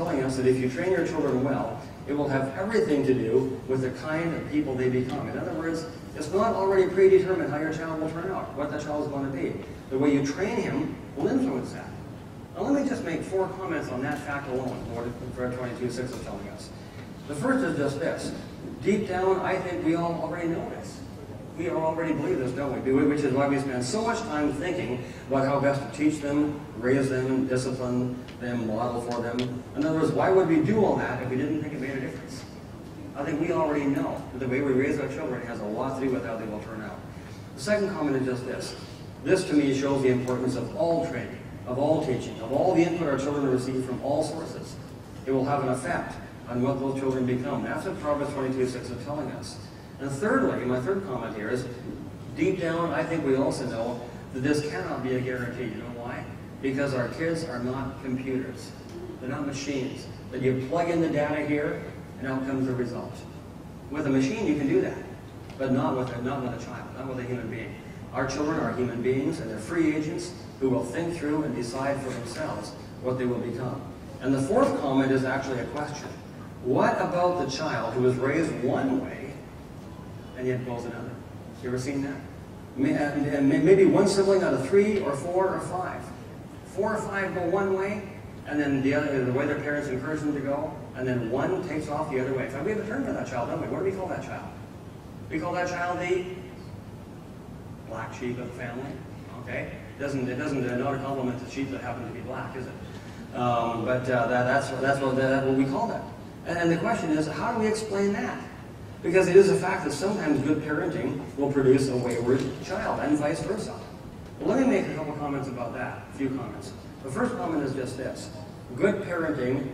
telling us that if you train your children well, it will have everything to do with the kind of people they become. In other words, it's not already predetermined how your child will turn out, what that child is going to be. The way you train him will influence that. Now let me just make 4 comments on that fact alone, what clip21 is telling us. The first is just this. Deep down, I think we all already know this. We already believe this, don't we? Which is why we spend so much time thinking about how best to teach them, raise them, discipline them, model for them. In other words, why would we do all that if we didn't think it made a difference? I think we already know that the way we raise our children has a lot to do with how they will turn out. The second comment is just this. This, to me, shows the importance of all training, of all teaching, of all the input our children receive from all sources. It will have an effect on what those children become. That's what Proverbs 22:6 is telling us. And thirdly, my third comment here is, deep down, I think we also know that this cannot be a guarantee. You know why? Because our kids are not computers. They're not machines. That you plug in the data here, and out comes the result. With a machine, you can do that, but not with a child, not with a human being. Our children are human beings, and they're free agents who will think through and decide for themselves what they will become. And the fourth comment is actually a question. What about the child who was raised one way and yet goes another? You ever seen that? And maybe one sibling out of 3 or 4 or 5. 4 or 5 go one way, and then the way their parents encourage them to go, and then one takes off the other way. So we have a term for that child, don't we? What do we call that child? We call that child the black sheep of the family. Okay? It doesn't not a compliment to sheep that happen to be black, is it? That's what we call that. And the question is, how do we explain that? Because it is a fact that sometimes good parenting will produce a wayward child, and vice versa. Well, let me make a couple comments about that, a few comments. The first comment is just this. Good parenting